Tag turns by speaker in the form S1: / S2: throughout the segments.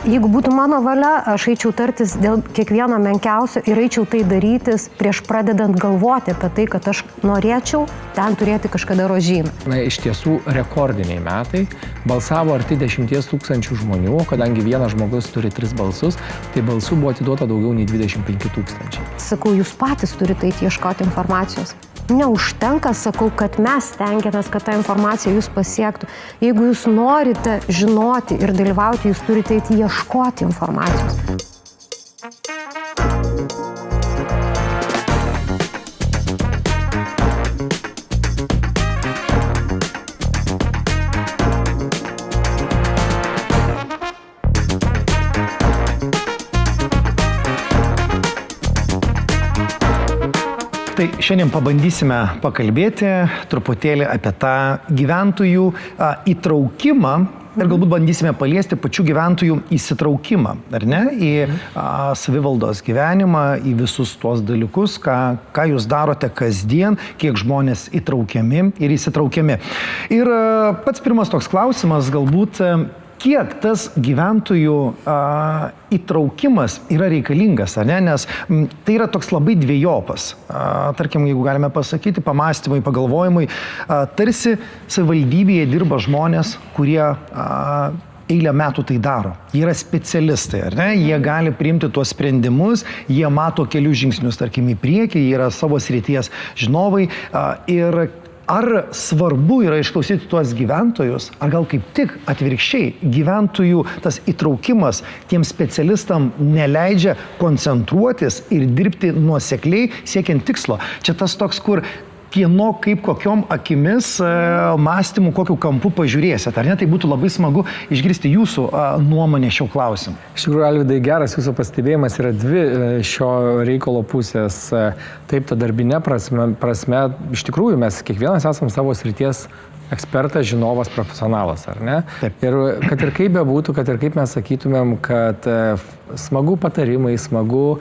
S1: Jeigu būtų mano valia, aš eičiau tartis dėl kiekvieno menkiausio ir eičiau tai darytis prieš pradedant galvoti apie tai, kad aš norėčiau ten turėti kažkada rožyną.
S2: Na, iš tiesų rekordiniai metai. Balsavo arti 10 000 žmonių, kadangi vienas žmogus turi 3 balsus, tai balsų buvo atiduota daugiau nei 25 000.
S1: Sakau, jūs patys turite eiti ieškoti informacijos. Neužtenka, sakau, kad mes stengiamės, kad ta informacija jūs pasiektų. Jeigu jūs norite žinoti ir dalyvauti, jūs turite eiti ieškoti informacijos.
S3: Tai šiandien pabandysime pakalbėti truputėlį apie tą gyventojų įtraukimą ir galbūt bandysime paliesti pačių gyventojų įsitraukimą, ar ne, į savivaldos gyvenimą, į visus tuos dalykus, ką jūs darote kasdien, kiek žmonės įtraukiami ir įsitraukiami. Ir pats pirmas toks klausimas galbūt, kiek tas gyventojų įtraukimas yra reikalingas, ar ne? Nes tai yra toks labai dviejopas. Tarkim, jeigu galime pasakyti, pamąstymai, pagalvojimai, tarsi savivaldybėje dirba žmonės, kurie eilę metų tai daro. Jie yra specialistai, ar ne? Jie gali priimti tuos sprendimus, jie mato kelius žingsnius, tarkim, į priekį, jie yra savo srities žinovai ir ar svarbu yra išklausyti tuos gyventojus, ar gal kaip tik atvirkščiai gyventojų tas įtraukimas tiems specialistam neleidžia koncentruotis ir dirbti nuosekliai siekiant tikslo. Čia tas toks, kur kieno kaip kokiom akimis, mąstymų, kokiu kampu pažiūrėsit, ar ne? Tai būtų labai smagu išgirsti jūsų nuomonę šio klausimu.
S2: Iš tikrųjų, Alvydai, geras jūsų pastebėjimas, yra dvi šio reikalo pusės. Taip, ta darbinė prasme, iš tikrųjų mes kiekvienas esam savo srities ekspertas, žinovas, profesionalas, ar ne? Taip. Ir kad ir kaip bebūtų, kad ir kaip mes sakytumėm, kad smagu patarimai, smagu,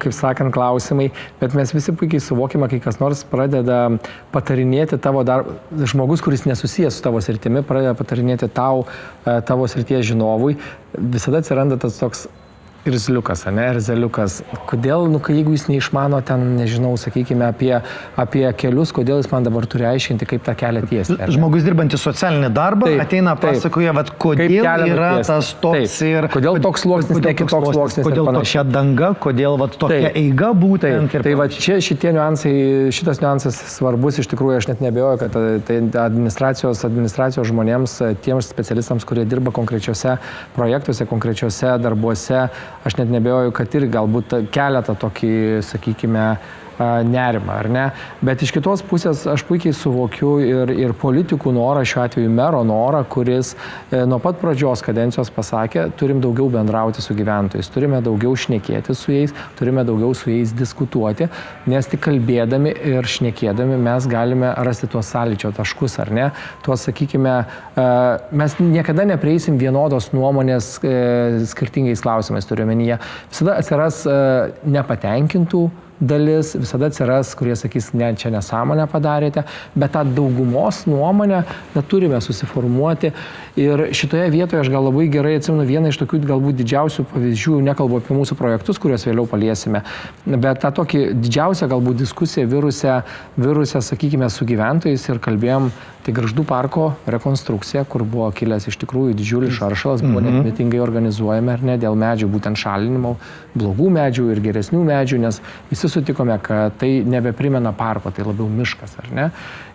S2: kaip sakant, klausimai, bet mes visi puikiai suvokime, kai kas nors pradeda patarinėti tavo žmogus, kuris nesusijęs su tavo sritimi, pradeda patarinėti tavo srities žinovui, visada atsiranda tas toks irzliukas, ne, irzeliukas. Kodėl, jeigu jis neišmano ten, nežinau, sakykime, apie kelius, kodėl jis man dabar turi aiškinti, kaip tą kelią tiesti?
S3: Žmogus dirbantis socialinį darbą ateina, pasakoja, kodėl yra tas toks ir...
S2: Kodėl toks sluoksnis, ne kitoks sluoksnis.
S3: Kodėl tokia danga, kodėl tokia eiga būtent.
S2: Tai va čia šitas niuansas svarbus, iš tikrųjų aš net neabejoju, kad tai administracijos žmonėms, tiems specialistams, kurie dirba konkrečiose projektuose, konkrečiose darbuose, aš net nebejoju, kad ir galbūt keletą tokį, sakykime, nerimą, ar ne? Bet iš kitos pusės aš puikiai suvokiu ir politikų norą, šiuo atveju mero norą, kuris nuo pat pradžios kadencijos pasakė, turim daugiau bendrauti su gyventojais, turime daugiau šnekėti su jais, turime daugiau su jais diskutuoti, nes tik kalbėdami ir šnekėdami mes galime rasti tuos sąlyčio taškus, ar ne? Tuos, sakykime, mes niekada neprieisim vienodos nuomonės skirtingais klausimais, turiuomenyje. Visada atsiras nepatenkintų dalis, visada atsiras, kurie sakys, ne, čia nesąmonę padarėte, bet tą daugumos nuomonę turime susiformuoti. Ir šitoje vietoje aš gal labai gerai atsimenu vieną iš tokių galbūt didžiausių pavyzdžių, nekalbu apie mūsų projektus, kuriuos vėliau paliesime, bet tą tokį didžiausią galbūt diskusiją virusią, sakykime, su gyventojais ir kalbėjom, tai Gargždų parko rekonstrukcija, kur buvo kilęs iš tikrųjų didžiulis šaršalas, buvo net mitingai organizuojami, ar ne, dėl medžių, būtent šalinimo, blogų medžių ir geresnių medžių, nes visi sutikome, kad tai nebeprimena parko, tai labiau miškas, ar ne?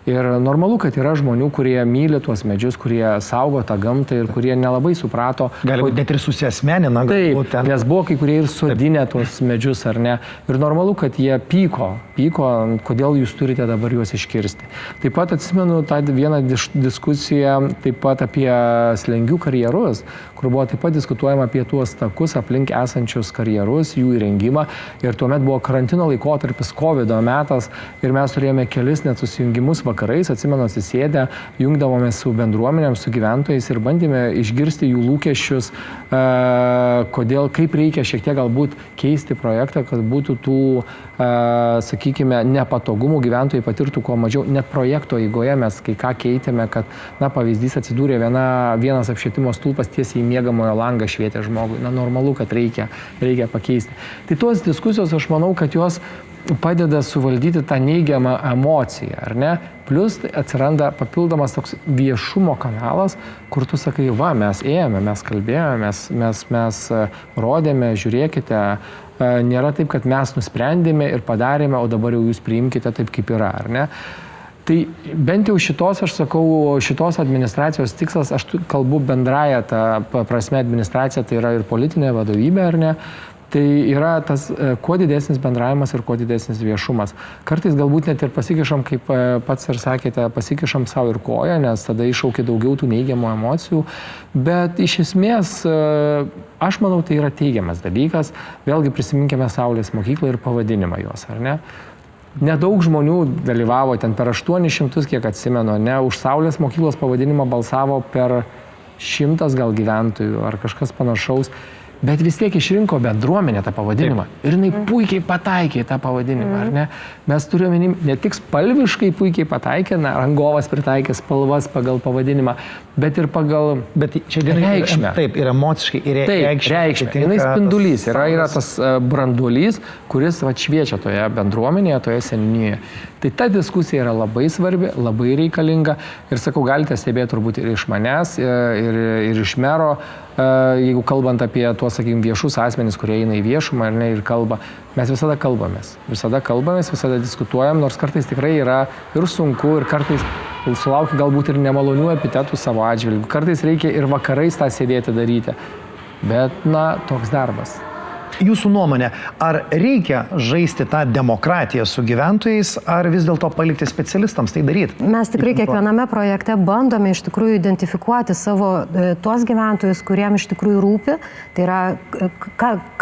S2: Ir normalu, kad yra žmonių, kurie myli tuos medžius, kurie saugo tą gamtą ir kurie nelabai suprato.
S3: Galbūt net ir susiasmenina.
S2: Taip, nes buvo kai kurie ir sodinę tuos medžius, ar ne? Ir normalu, kad jie pyko, kodėl jūs turite dabar juos iškirsti. Taip pat atsimenu tą vieną diskusiją taip pat apie slengių karjerus, kur buvo taip pat diskutuojama apie tuos takus aplink esančius karjerus, jų įrengimą. Ir tuomet buvo karantino laikotarpis, COVID metas ir mes turėjome kelis net susijungimus vakarais, atsimenu, atsisėdę, jungdavomės su bendruomenėm, su gyventojais ir bandėme išgirsti jų lūkesčius, kaip reikia šiek tiek galbūt keisti projektą, kad būtų tų, sakykime, nepatogumų gyventojai patirtų kuo mažiau. Net projekto eigoje mes kai ką keitėme, kad, pavyzdys, atsidūrė vienas apšvietimo stulpas tiesiai į miegamojo langą švietė žmogui. Normalu, kad reikia pakeisti. Tai tos diskusijos, aš manau, kad jos padeda suvaldyti tą neigiamą emociją, ar ne? Plus atsiranda papildomas toks viešumo kanalas, kur tu sakai, mes ėjome, mes kalbėjome, mes rodėme, žiūrėkite, nėra taip, kad mes nusprendėme ir padarėme, o dabar jau jūs priimkite taip, kaip yra, ar ne? Tai bent jau šitos administracijos tikslas, aš kalbu bendrąją tą prasme administraciją, tai yra ir politinė vadovybė, ar ne? Tai yra tas kuo didesnis bendravimas ir kuo didesnis viešumas. Kartais galbūt net ir pasikišam, kaip pats ir sakėte, pasikišam savo ir koją, nes tada iššaukia daugiau tų neigiamų emocijų. Bet iš esmės, aš manau, tai yra teigiamas dalykas. Vėlgi prisiminkime Saulės mokyklą ir pavadinimą jos, ar ne? Nedaug žmonių dalyvavo ten per 800, kiek atsimenu, ne? Už Saulės mokyklos pavadinimą balsavo per 100 gal gyventojų ar kažkas panašaus. Bet vis tiek išrinko bendruomenę tą pavadinimą. Taip. Ir jinai puikiai pataikė tą pavadinimą, ar ne? Mes turime ne tik spalviškai puikiai pataikė, rangovas pritaikė spalvas pagal pavadinimą, bet ir pagal reikšmę.
S3: Taip, ir emociškai, ir
S2: reikšmė. Jinai spindulys, yra tas branduolys, kuris šviečia toje bendruomenėje, toje seniūnijoje. Tai ta diskusija yra labai svarbi, labai reikalinga ir sakau, galite stebėti turbūt ir iš manęs, ir iš mero, jeigu kalbant apie tuos, sakykime, viešus asmenys, kurie eina į viešumą ir kalba, mes visada kalbamės, visada diskutuojam, nors kartais tikrai yra ir sunku, ir kartais sulaukia galbūt ir nemalonių epitetų savo atžvilgių, kartais reikia ir vakarais tą sėdėti daryti, bet, toks darbas.
S3: Jūsų nuomonė, ar reikia žaisti tą demokratiją su gyventojais, ar vis dėlto palikti specialistams tai daryti?
S1: Mes tikrai kiekviename projekte bandome iš tikrųjų identifikuoti savo tuos gyventojus, kuriem iš tikrųjų rūpi. Tai yra,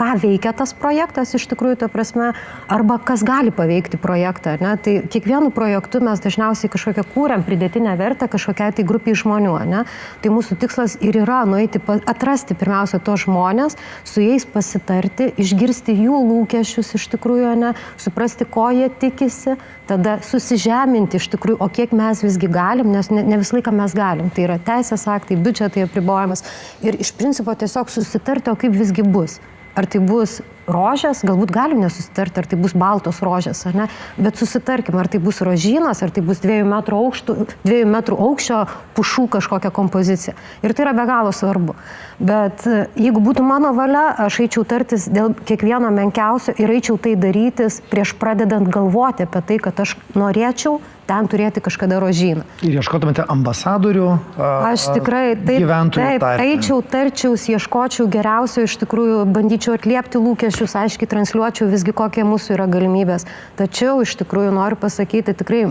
S1: ką veikia tas projektas iš tikrųjų, ta prasme, arba kas gali paveikti projektą. Ne? Tai kiekvienu projektu mes dažniausiai kažkokią kūrėm pridėtinę vertę kažkokiai tai grupiai žmonių. Ne? Tai mūsų tikslas ir yra nueiti, atrasti pirmiausia tos žmonės, su jais pasitarti, išgirsti jų lūkesčius iš tikrųjų, ne, suprasti, ko jie tikisi, tada susižeminti iš tikrųjų, o kiek mes visgi galim, nes ne visą laiką mes galim. Tai yra teisės aktai, biudžetai apribojimas ir iš principo tiesiog susitarti, o kaip visgi bus. Ar tai bus rožės, galbūt galim nesusitarti, ar tai bus baltos rožės, ar ne, bet susitarkim, ar tai bus rožynas, ar tai bus 2 metrų aukščio pušų kažkokia kompozicija. Ir tai yra be galo svarbu. Bet jeigu būtų mano valia, aš eičiau tartis dėl kiekvieno menkiausio ir eičiau tai darytis prieš pradedant galvoti apie tai, kad aš norėčiau ten turėti kažkada rožyną.
S3: Ir ieškotumėte ambasadorių,
S1: aš tikrai taip, eičiau, tarčiaus, ieškočiau geriausio, iš tikrųjų bandyčiau atliepti lūkesčius, aiškiai transliuočiau visgi kokie mūsų yra galimybės. Tačiau iš tikrųjų noriu pasakyti, tikrai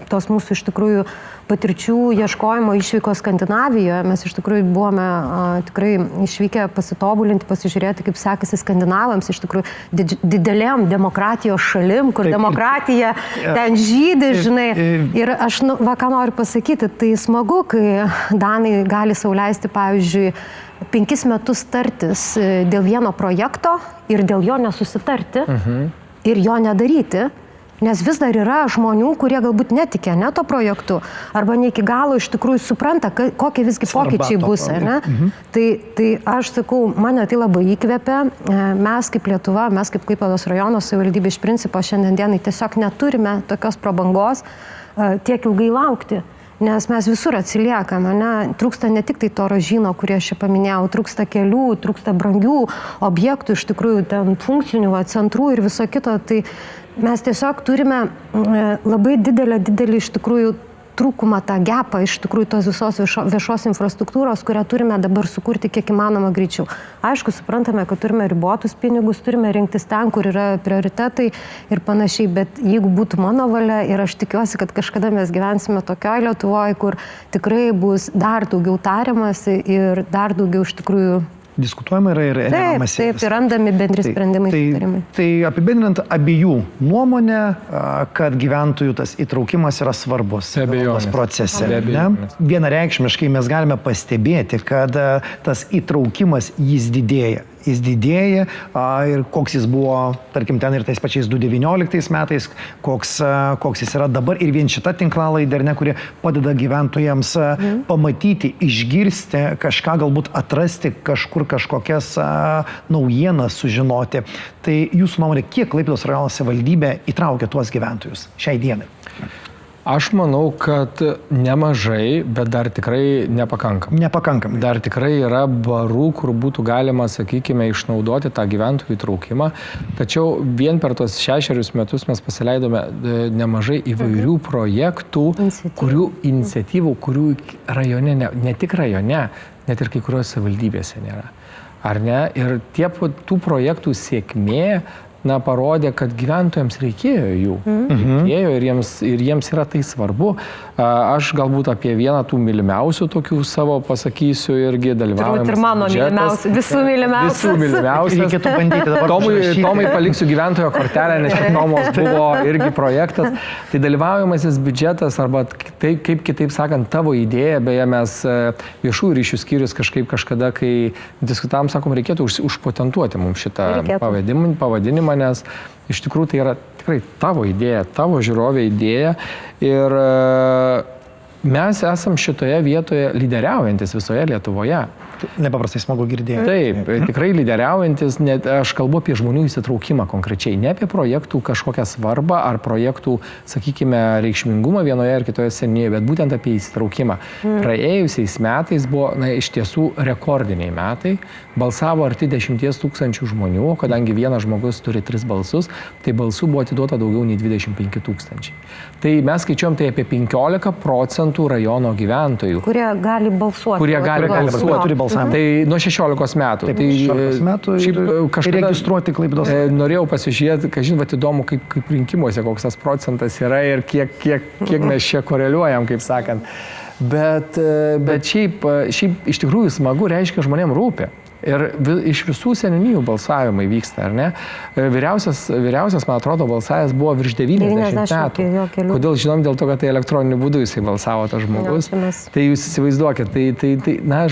S1: tos mūsų iš tikrųjų patirčių ieškojimo išvykos Skandinavijoje. Mes iš tikrųjų buvome tikrai išvykę pasitobulinti, pasižiūrėti, kaip sekasi skandinavams, iš tikrųjų didelėm demokratijos šalim, kur demokratija ten žydi, žinai. Ir aš, ką noriu pasakyti, tai smagu, kai danai gali sau leisti, pavyzdžiui, 5 metus tartis dėl vieno projekto ir dėl jo nesusitarti ir jo nedaryti. Nes vis dar yra žmonių, kurie galbūt netikė to projektu, arba ne iki galo iš tikrųjų supranta, kokie visgi pokyčiai bus. Ne? Tai aš sakau, mane tai labai įkvepia. Mes kaip Lietuva, mes kaip Klaipėdos rajono savivaldybė iš principo šiandien dienai tiesiog neturime tokios prabangos tiek ilgai laukti. Nes mes visur atsiliekame, ne? Trūksta ne tik tai to rožyno, kurį aš čia paminėjau, trūksta kelių, trūksta brangių objektų, iš tikrųjų ten funkcinių centrų ir viso kito. Tai mes tiesiog turime labai didelį iš tikrųjų trūkumą, tą gapą iš tikrųjų tos visos viešos infrastruktūros, kurią turime dabar sukurti kiek įmanoma greičiau. Aišku, suprantame, kad turime ribotus pinigus, turime rinktis ten, kur yra prioritetai ir panašiai, bet jeigu būtų mano valia ir aš tikiuosi, kad kažkada mes gyvensime tokioje Lietuvoje, kur tikrai bus dar daugiau tariamasi ir dar daugiau iš tikrųjų
S3: diskutuojama yra ir remiamasi.
S1: Taip, ir randami bendri sprendimai.
S3: Tai apibendrinant abiejų nuomonę, kad gyventojų tas įtraukimas yra svarbus procese. Vienareikšmiškai mes galime pastebėti, kad tas įtraukimas jis didėja. Jis didėja ir koks jis buvo, tarkim, ten ir tais pačiais 2019 metais, koks jis yra dabar. Ir vien šita tinklalaidė, kuri padeda gyventojams pamatyti, išgirsti kažką, galbūt atrasti kažkur kažkokias naujienas, sužinoti. Tai jūsų nuomonė, kiek Klaipėdos rajono savivaldybė įtraukia tuos gyventojus šiai dienai?
S2: Aš manau, kad nemažai, bet dar tikrai nepakankamai. Dar tikrai yra barų, kur būtų galima, sakykime, išnaudoti tą gyventojų įtraukimą. Tačiau vien per tos 6 metus mes pasileidome nemažai įvairių projektų, iniciatyvų, kurių rajone, ne tik rajone, net ir kai kurios savivaldybėse nėra. Ar ne? Ir tų projektų sėkmė parodė, kad gyventojams reikėjo jų. Reikėjo ir jiems yra tai svarbu. Aš galbūt apie vieną tų mylimiausių tokių savo pasakysiu irgi dalyvaujamas.
S1: Turbūt ir mano mylimiausių, visų mylimiausių.
S3: Reikėtų bandyti dabar.
S2: Tomai paliksiu gyventojo kortelę, nes čia Tomos buvo irgi projektas. Tai dalyvaujamasis biudžetas arba kaip kitaip sakant, tavo idėja, beje mes viešųjų ryšių skyrius kažkada, kai diskutavom, sakom, reikėtų užpatentuoti mums šitą pavadinimą, nes iš tikrųjų tai yra tikrai tavo idėja, tavo žiūrovė idėja ir mes esam šitoje vietoje lyderiaujantis visoje Lietuvoje.
S3: Nepaprastai smagu girdėti.
S2: Taip, tikrai lyderiaujantis, net aš kalbu apie žmonių įsitraukimą konkrečiai, ne apie projektų kažkokią svarbą ar projektų, sakykime, reikšmingumą vienoje ar kitoje seniai, bet būtent apie įsitraukimą. Praėjusiais metais buvo, iš tiesų, rekordiniai metai, balsavo arti 10 000 žmonių, kadangi vienas žmogus turi 3 balsus, tai balsų buvo atiduota daugiau nei 25 000. Tai mes skaičiuojam tai apie 15% rajono gyventojų.
S1: Kurie gali balsuoti.
S2: Tai nuo 16 metų.
S3: Taip, 16 metų ir registruoti Klaipėdos.
S2: Norėjau pasižiūrėti, kažin, įdomu, kaip rinkimuose koks tas procentas yra ir kiek mes čia koreliuojam, kaip sakant. Bet šiaip iš tikrųjų smagu, reiškia, žmonėms rūpi. Ir iš visų seniūnijų balsavimai vyksta, ar ne? Vyriausias, man atrodo, balsavęs buvo virš 90 metų. Kodėl žinom? Dėl to, kad tai elektroniniu būdu jisai balsavo tas žmogus. Tai jūs įsivaizduokit,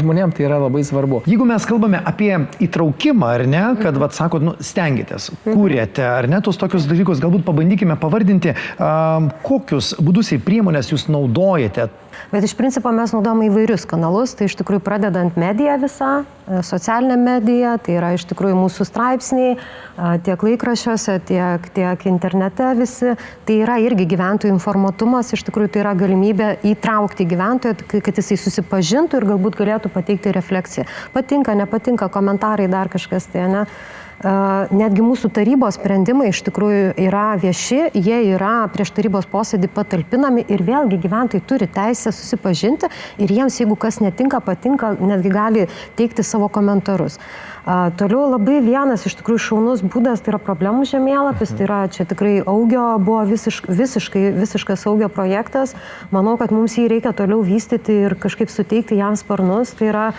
S2: žmonėms tai yra labai svarbu.
S3: Jeigu mes kalbame apie įtraukimą, ar ne, kad, sakot, stengiatės, kūrėte, ar ne, tos tokius dalykus, galbūt pabandykime pavardinti, kokius būdus ir priemonės jūs naudojate.
S1: Bet iš principo mes naudojame įvairius kanalus, tai iš tikrųjų pradedant mediją visą, socialinę mediją, tai yra iš tikrųjų mūsų straipsniai, tiek laikraščiuose, tiek internete visi, tai yra irgi gyventojų informatumas, iš tikrųjų tai yra galimybė įtraukti gyventoją, kad jisai susipažintų ir galbūt galėtų pateikti refleksiją. Patinka, nepatinka, komentarai, dar kažkas tai, ne? Netgi mūsų tarybos sprendimai iš tikrųjų yra vieši, jie yra prieš tarybos posėdį patalpinami ir vėlgi gyventojai turi teisę susipažinti ir jiems, jeigu kas netinka, patinka, netgi gali teikti savo komentarus. Toliau labai vienas iš tikrųjų šaunus būdas, tai yra problemų žemėlapis, tai yra čia tikrai Augio buvo visiškas Augio projektas. Manau, kad mums jį reikia toliau vystyti ir kažkaip suteikti jam sparnus. Tai yra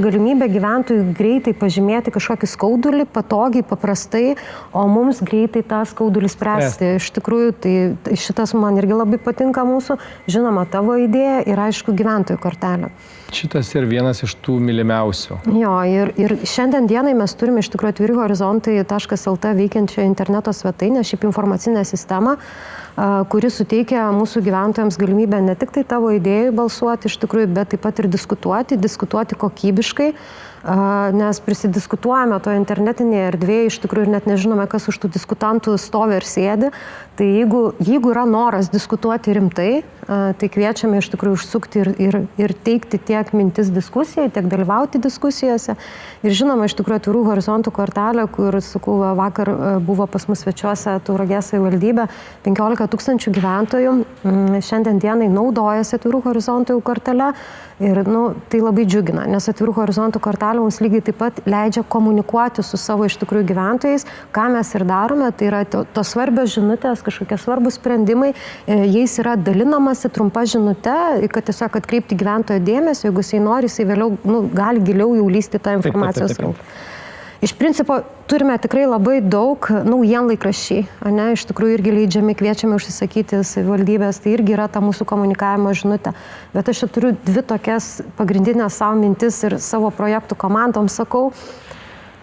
S1: galimybė gyventojų greitai pažymėti kažkokį skaudulį, patogiai, paprastai, o mums greitai tą skaudulį spręsti. Iš tikrųjų, tai šitas man irgi labai patinka mūsų, žinoma, tavo idėja ir aišku gyventojų kortelė.
S2: Šitas ir vienas iš tų mylimiausių.
S1: Jo, ir šiandien dienai mes turime iš tikrųjų atvirihorizontai.lt veikiančią interneto svetainę, šiaip informacinę sistemą, kuri suteikia mūsų gyventojams galimybę ne tik tai tavo idėjų balsuoti iš tikrųjų, bet taip pat ir diskutuoti kokybiškai, nes prisidiskutuojame to internetinėje erdvėje iš tikrųjų ir net nežinome, kas už tų diskutantų stovi ir sėdi. Tai jeigu yra noras diskutuoti rimtai, tai kviečiame iš tikrųjų užsukti ir teikti tiek mintis diskusijai, tiek dalyvauti diskusijose. Ir žinoma, iš tikrųjų atvirų horizontų kortelė, kur, sakau, vakar buvo pas mus svečiuose Tauragės savivaldybė, 15 000 gyventojų šiandien dienai naudojasi Atvirų horizontų kortelę ir tai labai džiugina, nes Atvirų horizontų kortelė mums lygiai taip pat leidžia komunikuoti su savo iš tikrųjų gyventojais, ką mes ir darome, tai yra tos svarbios žinutės, kažkokie svarbus sprendimai, jais yra dalinamasi trumpa žinute, kad tiesiog atkreipti gyventojo dėmesį, jeigu jisai nori, jisai vėliau gali giliau jau lysti tą informacijos rauką. Iš principo turime tikrai labai daug naujienlaikraščiai, iš tikrųjų irgi leidžiami, kviečiame užsisakyti savivaldybės, tai irgi yra ta mūsų komunikavimo žinutė. Bet aš turiu dvi tokias pagrindinės savo mintis ir savo projektų komandom sakau,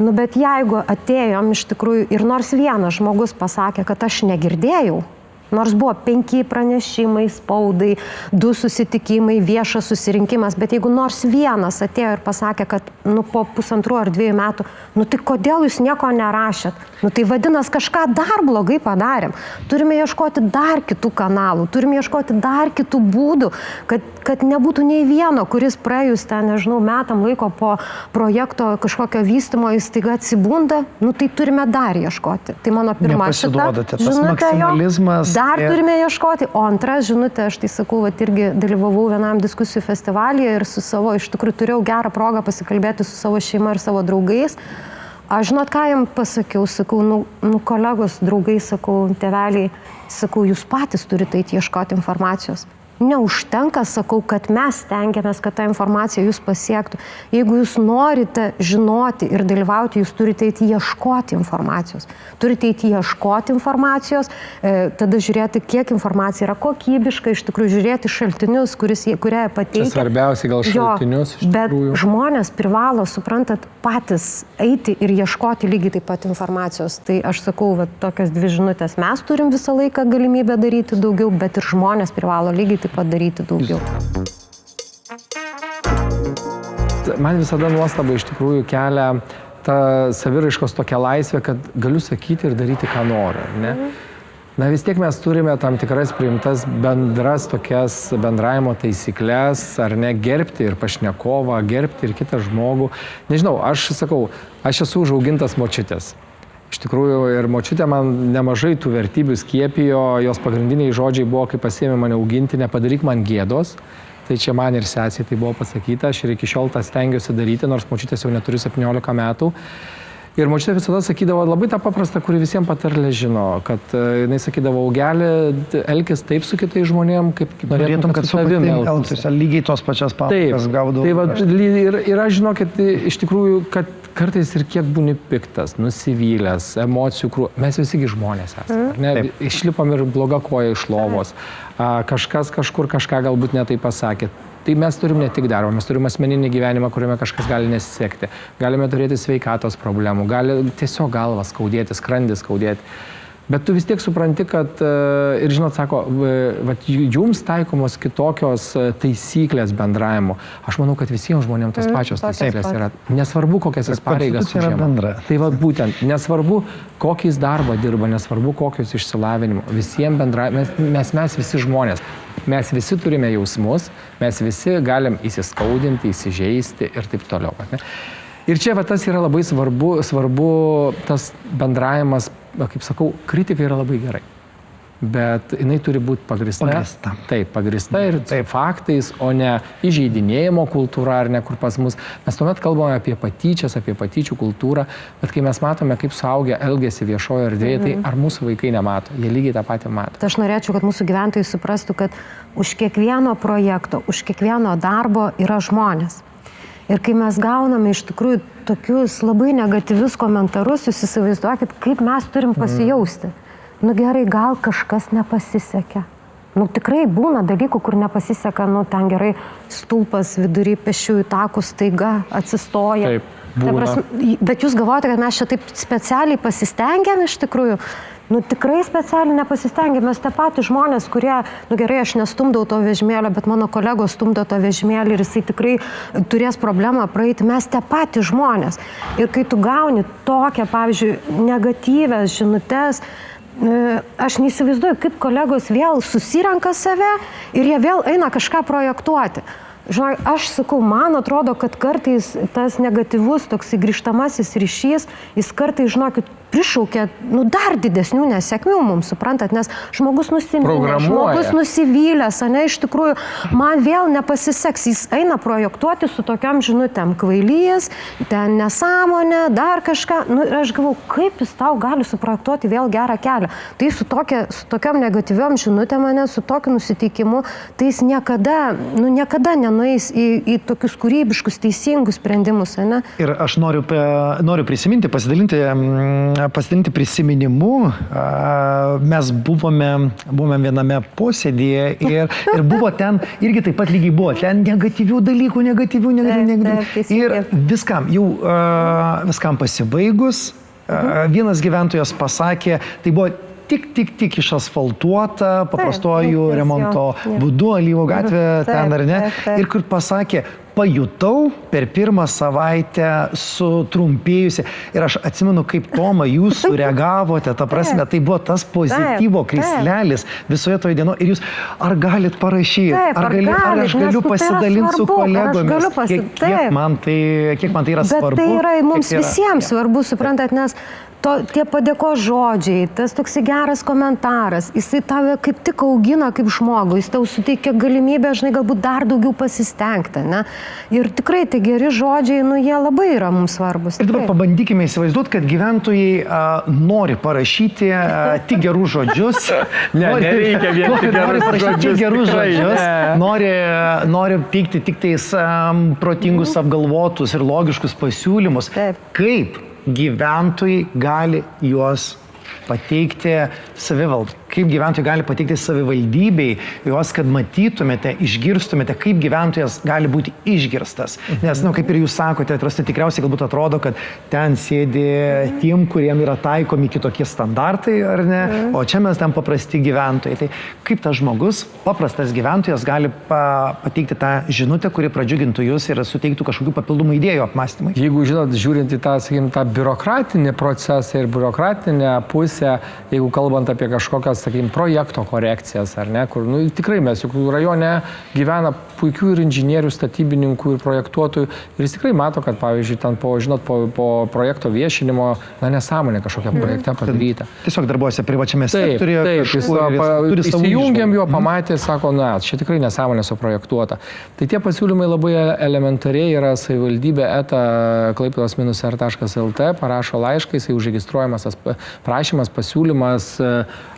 S1: bet jeigu atėjom iš tikrųjų ir nors vienas žmogus pasakė, kad aš negirdėjau, nors buvo 5 pranešimai spaudai, 2 susitikimai, viešas susirinkimas, bet jeigu nors vienas atėjo ir pasakė, kad po 1,5 ar 2 metų, tai kodėl jūs nieko nerašėt? Tai vadinasi, kažką dar blogai padarėm. Turime ieškoti dar kitų kanalų, turime ieškoti dar kitų būdų, kad nebūtų nei vieno, kuris praėjus ten, metam laiko po projekto kažkokio vystymo įstaiga atsibunda, tai turime dar ieškoti. Tai mano pirma šita žinutė jo. Dar turime ieškoti, o antra žinutė, aš tai sakau, irgi dalyvavau vienam diskusijų festivalyje ir su savo, iš tikrųjų turėjau gerą progą pasikalbėti su savo šeima ir savo draugais. Aš žinot, ką jam pasakiau, sakau, kolegos, draugai, sakau, tėveliai, sakau, jūs patys turite eiti ieškoti informacijos. Neužtenka, sakau, kad mes stengiamės, kad ta informacija jūs pasiektų. Jeigu jūs norite žinoti ir dalyvauti, jūs turite eiti ieškoti informacijos. Turite eiti ieškoti informacijos, tada žiūrėti, kiek informacija yra kokybiška, iš tikrųjų žiūrėti šaltinius, kurie pateikia.
S2: Čia svarbiausia gal šaltinius.
S1: Bet žmonės privalo, suprantat, patys eiti ir ieškoti lygiai taip pat informacijos. Tai aš sakau, tokias 2 žinutės mes turim visą laiką galimybę daryti daugiau, bet ir žmonės privalo lygiai taip padaryti daugiau.
S2: Man visada nuostaba iš tikrųjų kelia ta saviraiškos tokia laisvė, kad galiu sakyti ir daryti, ką noriu. Ne? Vis tiek mes turime tam tikras priimtas bendras tokias bendravimo taisyklės, ar ne, gerbti ir pašnekovą, gerbti ir kitą žmogų. Nežinau, aš sakau, aš esu užaugintas močiutės. Iš tikrųjų, ir močiutė man nemažai tų vertybių skiepijo, jos pagrindiniai žodžiai buvo, kai pasiėmė mane auginti, nepadaryk man gėdos. Tai čia man ir sesiai tai buvo pasakyta, aš ir iki šiol tą stengiuosi daryti, nors močiutės jau neturi 17 metų. Ir močiutė visada sakydavo labai tą paprastą, kurį visiems patarlė žino, kad jinai sakydavo, augelį, elkis taip su kitais žmonėm, kaip norėtum, kad su tavim elgtųsi.
S3: Lygiai tos pačias pamokas gaudavau.
S2: Ir aš žinau, kad iš tikrųjų, kad kartais ir kiek būni piktas, nusivylęs, emocijų krūva, mes visigi žmonės esame. Išlipam ir bloga koja iš lovos, kažkas kažkur kažką galbūt netai pasakė. Tai mes turim ne tik darbą, mes turim asmeninį gyvenimą, kuriame kažkas gali nesisekti. Galime turėti sveikatos problemų, gali tiesiog galvą skaudėti, skrandį skaudėti. Bet tu vis tiek supranti, kad, ir žinot, sako, jums taikomos kitokios taisyklės bendravimo. Aš manau, kad visiems žmonėms tos pačios taisyklės yra. Nesvarbu, kokias jis pareigas užima. Tai būtent, nesvarbu, kokiais darbą dirba, nesvarbu, kokios išsilavinimo. Visiems bendravimo, mes visi žmonės. Mes visi turime jausmus, mes visi galim įsiskaudinti, įsižeisti ir taip toliau. Ne? Ir čia tas yra labai svarbu tas bendravimas, kaip sakau, kritika yra labai gerai. Bet jinai turi būti pagrįsta. Taip, pagrįsta ir faktais, o ne įžeidinėjimo kultūra, ar ne kur pas mus. Mes tuomet kalbame apie patyčias, apie patyčių kultūrą, bet kai mes matome, kaip suaugę elgiasi viešojo erdvėje, tai ar mūsų vaikai nemato? Jie lygiai tą patį mato.
S1: Aš norėčiau, kad mūsų gyventojai suprastų, kad už kiekvieno projekto, už kiekvieno darbo yra žmonės. Ir kai mes gauname iš tikrųjų tokius labai negatyvius komentarus, jūs įsivaizduokit, kaip mes turim pasijausti. Gerai, gal kažkas nepasisekė. Tikrai būna dalykų, kur nepasiseka, ten gerai stulpas vidury pėsčiųjų takų staiga atsistoja.
S2: Taip, būna.
S1: Bet jūs galvojate, kad mes čia taip specialiai pasistengėm iš tikrųjų? Tikrai specialiai nepasistengėm. Mes tie patys žmonės, kurie, gerai, aš nestumdau to vežimėlio, bet mano kolegos stumdo to vežimėlį ir jisai tikrai turės problemą praeiti. Mes tie patys žmonės. Ir kai tu gauni tokią, pavyzdžiui, negatyvės žinutes, aš neįsivaizduoju, kaip kolegos vėl susirenka save ir jie vėl eina kažką projektuoti. Žinai, aš sakau, man atrodo, kad kartais tas negatyvus toks grįžtamasis ryšys, jis kartais, žinokit, prišaukia dar didesnių nesėkmių mums, suprantat, nes žmogus nusiminė, žmogus nusivylęs, ne, iš tikrųjų, man vėl nepasiseks, jis eina projektuoti su tokiam žinutėm, kvailys, ten nesąmonė, dar kažką, ir aš galvau, kaip jis tau gali suprojektuoti vėl gerą kelią. Tai su tokiam negatyviom žinutėm, ne, su tokiu nusiteikimu, tai jis niekada nenueis į tokius kūrybiškus, teisingus sprendimus, ne?
S3: Ir aš noriu prisiminti, pasidalinti prisiminimu. Mes buvome viename posėdėje ir buvo ten, irgi taip pat lygiai buvo, ten negatyvių dalykų. Ir viskam pasibaigus, vienas gyventojas pasakė, tai buvo tik išasfaltuota, paprastuoju remonto būdu, Alyvų gatvė, ten ar ne. Ir kur pasakė, pajutau per pirmą savaitę sutrumpėjusi. Ir aš atsimenu, kaip Toma jūs sureagavote, ta prasme, tai buvo tas pozityvo krislelis visoje toje dienoje. Ir jūs, ar galit parašyti, ar aš galiu pasidalinti su kolegomis, kiek man tai yra svarbu.
S1: Bet tai yra mums visiems svarbu, suprantat, nes tie padėko žodžiai, tas toksai geras komentaras, jisai tave kaip tik augina kaip žmogų, jis tau suteikia galimybę, žinai, galbūt dar daugiau pasistengti, ne? Ir tikrai tie geri žodžiai, jie labai yra mums svarbus.
S3: Ir dabar pabandykime įsivaizduoti, kad gyventojai nori parašyti tik gerus žodžius.
S2: Nereikia vien tik gerus žodžius.
S3: Nori teikti tik tais protingus, apgalvotus ir logiškus pasiūlymus. Kaip gyventojai gali juos pateikti savivaldai, kaip gyventojai gali pateikti savivaldybei, juos, kad matytumėte, išgirstumėte, kaip gyventojas gali būti išgirstas. Nes, kaip ir jūs sakote, tikriausiai galbūt atrodo, kad ten sėdi tiem, kuriem yra taikomi kitokie standartai, ar ne, o čia mes ten paprasti gyventojai. Tai kaip tas žmogus, paprastas gyventojas, gali pateikti tą žinutę, kuri pradžiugintų jūs ir suteiktų kažkokių papildomų idėjų apmąstymai?
S2: Jeigu, žinot, žiūrint į tą, sakykim, tą biurokratinį procesą ir biurokratinę pusę, jeigu kalbant apie kažkokias, sakykim, projekto korekcijas, ar ne, kur, tikrai mes juk rajone gyvena puikių ir inžinierių, statybininkų ir projektuotojų ir jis tikrai mato, kad, pavyzdžiui, ten po projekto viešinimo, nesąmonė kažkokia projekte padaryta.
S3: Tiesiog darbuose privačiame sektoriuje.
S2: Taip, įsijungiam jo, pamatė ir sako, čia tikrai nesąmonė suprojektuota. Tai tie pasiūlymai labai elementariai yra savivaldybė klaipėdos-rt.lt, parašo laišką, jisai užregistruojamas tas prašymas, pasiūlymas,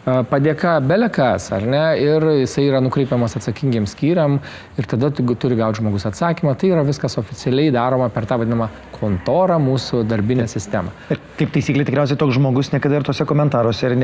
S2: padėka belekas, ar ne, ir jisai yra nukreipiamas atsakingiems skyriam ir tada turi gauti žmogus atsakymą. Tai yra viskas oficialiai daroma per tą vadinamą kontorą, mūsų darbinę sistemą.
S3: Ir kaip taisyklė, tikriausiai toks žmogus niekada ir tose komentaruose ir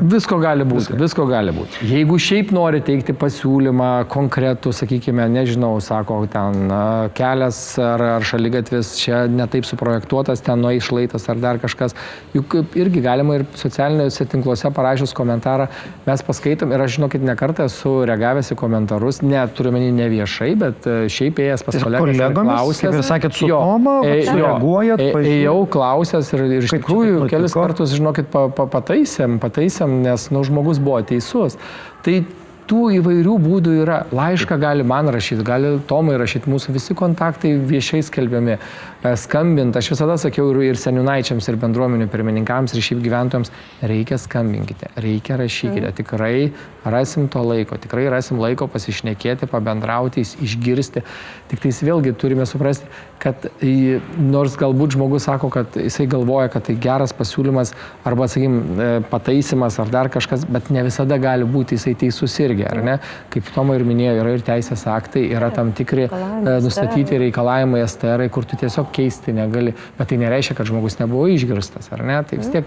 S2: Visko gali būti. Jeigu šiaip nori teikti pasiūlymą konkretų, sakykime, nežinau, sako, ten kelias ar šaligatvis čia netaip suprojektuotas, ten nuo išlaitas ar dar kažkas, juk irgi galima ir socialiniuose tinkluose parašius komentarą, mes paskaitom ir aš žinokit, nekartą esu reagavęs į komentarus, neturime ne viešai, bet šiaip ėjęs pas kolegas ir klausęs.
S3: Kaip ir sakėt, su Toma, sureaguojat,
S2: ėjau klausęs ir iš tikrųjų kelis kartus, žinokit, pataisėm, nes žmogus buvo teisus. Tai tų įvairių būdų yra. Laišką gali man rašyti, gali Tomai rašyti, mūsų visi kontaktai viešai skelbiami, skambint. Aš visada sakiau ir seniūnaičiams, ir bendruomenių pirmininkams, ir šiaip gyventojams, reikia skambinkite, reikia rašykite. Tikrai rasim to laiko, tikrai rasim laiko pasišnekėti, pabendrauti, išgirsti. Tik tais vėlgi turime suprasti, kad nors galbūt žmogus sako, kad jisai galvoja, kad tai geras pasiūlymas arba, sakykime, pataisimas ar dar kažkas, bet ne visada gali būti jisai teisus irgi, ar ne? Kaip Toma ir minėjo, yra ir teisės aktai, yra tam tikri nustatyti reikalavimai STR, kur tu tiesiog keisti negali, bet tai nereiškia, kad žmogus nebuvo išgirstas, ar ne? Tai vis tiek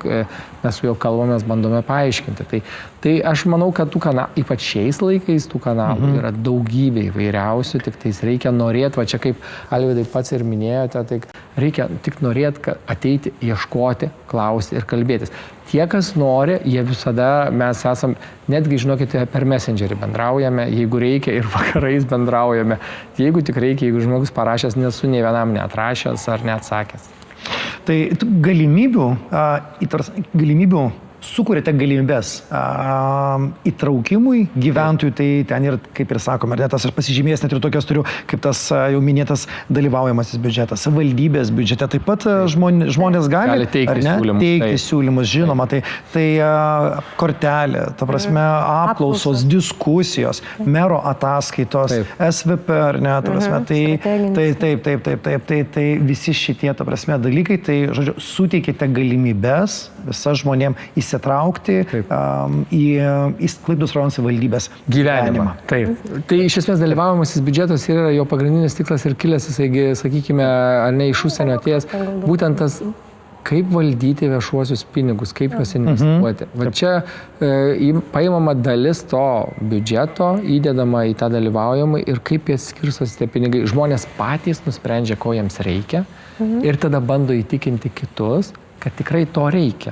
S2: mes su juo kalbamės, bandome paaiškinti. Tai aš manau, kad tų kanalų, ypač šiais laikais, tų kanalų yra daugybė įvairiausių, tik tais reikia norėti, va čia kaip Alvydai pats ir minėjote, tai reikia tik norėti ateiti, ieškoti, klausti ir kalbėtis. Tie, kas nori, jie visada, mes esam, netgi, žinokite, per Messengerį bendraujame, jeigu reikia, ir vakarais bendraujame. Jeigu tik reikia, jeigu žmogus parašęs, nesu nei vienam neatrašęs ar neatsakęs.
S3: Tai galimybių sukūrėte galimybės įtraukimui gyventojų, tai ten ir, kaip ir sakome, tas aš pasižymėjęs net ir tokias turiu, kaip tas jau minėtas dalyvaujamasis biudžetas, valdybės biudžete, taip pat žmonės gali teikti siūlymus, žinoma, tai kortelė, ta prasme, apklausos, diskusijos, mero ataskaitos, SVP, ar ne, ta prasme, tai visi šitie, ta prasme, dalykai, tai, žodžiu, suteikite galimybės visas žmonėms įsitraukti į Klaipėdos rajono savivaldybės gyvenimą.
S2: Taip. Tai iš esmės dalyvaujamasis biudžetas yra jo pagrindinis tikslas ir kilęs, jisai, sakykime, ar ne iš užsienio atėjęs, būtent tas, kaip valdyti viešuosius pinigus, kaip juos investuoti. Va čia paimama dalis to biudžeto, įdedama į tą dalyvaujamą ir kaip jie skirstosi tie pinigai. Žmonės patys nusprendžia, ko jiems reikia ir tada bando įtikinti kitus, kad tikrai to reikia.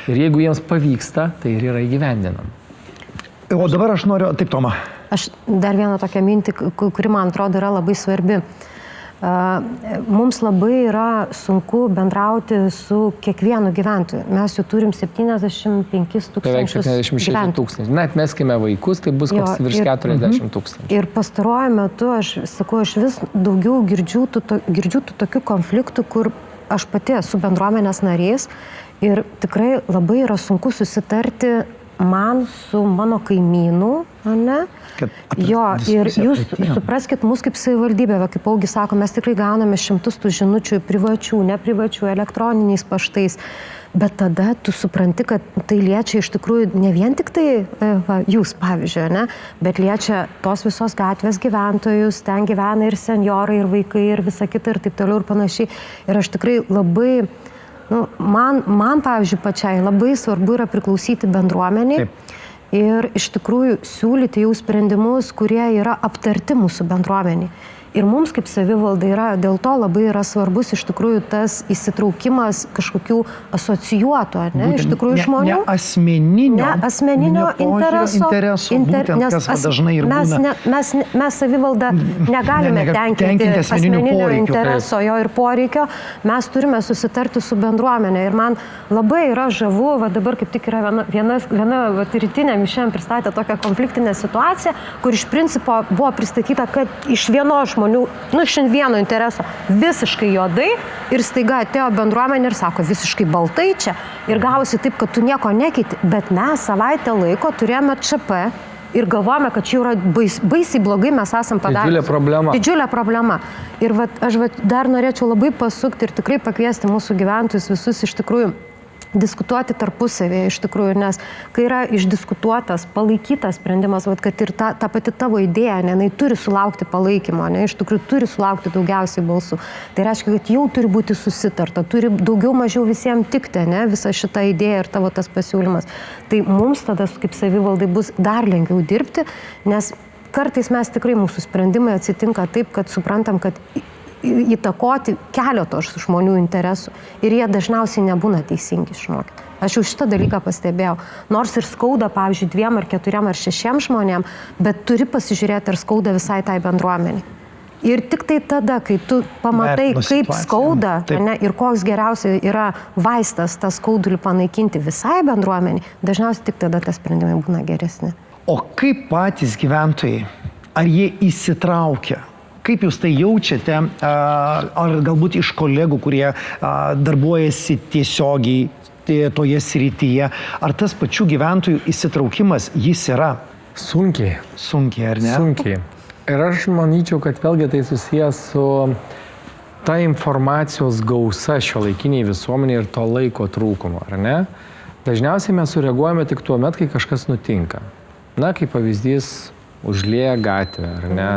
S2: Ir jeigu jiems pavyksta, tai ir yra įgyvendinama.
S3: O dabar aš noriu, taip, Toma.
S1: Aš dar vieną tokią mintį, kuri man atrodo yra labai svarbi. Mums labai yra sunku bendrauti su kiekvienu gyventoju. Mes jų turim 75 tūkstančius.
S2: Beveik 76 tūkstančių. Na, atmeskime vaikus, tai bus koks virš 40 tūkstančių.
S1: Ir pastaruoju metu, aš sakau, aš vis daugiau girdžiu tų tokių konfliktų, kur aš pati esu bendruomenės narys ir tikrai labai yra sunku susitarti man su mano kaimynu, ne? Jo, ir jūs supraskit mus kaip savivaldybė, kaip Augis sako, mes tikrai gauname šimtus tų žinučių privačių, neprivačių, elektroniniais paštais, bet tada tu supranti, kad tai liečia iš tikrųjų ne vien tik tai jūs, pavyzdžiui, ne? Bet liečia tos visos gatvės gyventojus, ten gyvena ir senjorai, ir vaikai, ir visa kita, ir taip toliau ir panašiai. Ir aš tikrai labai, man pavyzdžiui, pačiai labai svarbu yra priklausyti bendruomeniai. Taip. Ir iš tikrųjų siūlyti jau sprendimus, kurie yra aptarti mūsų bendruomeniai. Ir mums kaip savivalda yra, dėl to labai yra svarbus iš tikrųjų tas įsitraukimas kažkokių asocijuotų, ne, iš tikrųjų žmonių.
S3: Ne asmeninio
S1: intereso,
S3: būtent, kas dažnai ir būna.
S1: Mes savivalda negalime tenkinti asmeninio intereso, jo ir poreikio. Mes turime susitarti su bendruomenė. Ir man labai yra žavu, va dabar kaip tik yra viena rytinė šiandien pristatė tokią konfliktinę situaciją, kur iš principo buvo pristatyta, kad iš vieno žmonių, iš vieno intereso visiškai juodai ir staiga atėjo bendruomenė ir sako visiškai baltai čia ir gavosi taip, kad tu nieko nekeiti, bet mes savaitę laiko turėjome ČP ir galvojame, kad čia yra baisiai blogai mes esam padarę. Didžiulė problema. Ir aš dar norėčiau labai pasukti ir tikrai pakviesti mūsų gyventojus visus iš tikrųjų diskutuoti tarpusavėje iš tikrųjų, nes kai yra išdiskutuotas, palaikytas sprendimas, kad ir ta pati tavo idėja, jinai turi sulaukti palaikymo, iš tikrųjų turi sulaukti daugiausiai balsų. Tai reiškia, kad jau turi būti susitarta, turi daugiau mažiau visiems tikti, visa šita idėja ir tavo tas pasiūlymas. Tai mums tada kaip savivaldai bus dar lengviau dirbti, nes kartais mes tikrai mūsų sprendimai atsitinka taip, kad suprantam, kad įtakoti keletos žmonių interesų ir jie dažniausiai nebūna teisingi, žinokit. Aš jau šitą dalyką pastebėjau. Nors ir skauda, pavyzdžiui, 2 ar 4 ar 6 žmonėm, bet turi pasižiūrėti, ar skauda visai tai bendruomeniai. Ir tik tai tada, kai tu pamatai, kaip skauda, ir koks geriausiai yra vaistas tą skaudulį panaikinti visai bendruomeniai, dažniausiai tik tada tas sprendimai būna geresni.
S3: O kaip patys gyventojai, ar jie įsitraukia? Kaip jūs tai jaučiate, ar galbūt iš kolegų, kurie darbuojasi tiesiogiai toje srityje, ar tas pačių gyventojų įsitraukimas jis yra?
S2: Sunkiai.
S3: Sunkiai, ar ne?
S2: Sunkiai. Ir aš manyčiau, kad vėlgi tai susijęs su ta informacijos gausa šiuolaikiniai visuomeniai ir to laiko trūkumo, ar ne? Dažniausiai mes sureaguojame tik tuo met, kai kažkas nutinka. Na, kaip pavyzdys, užlieja gatvę, ar ne?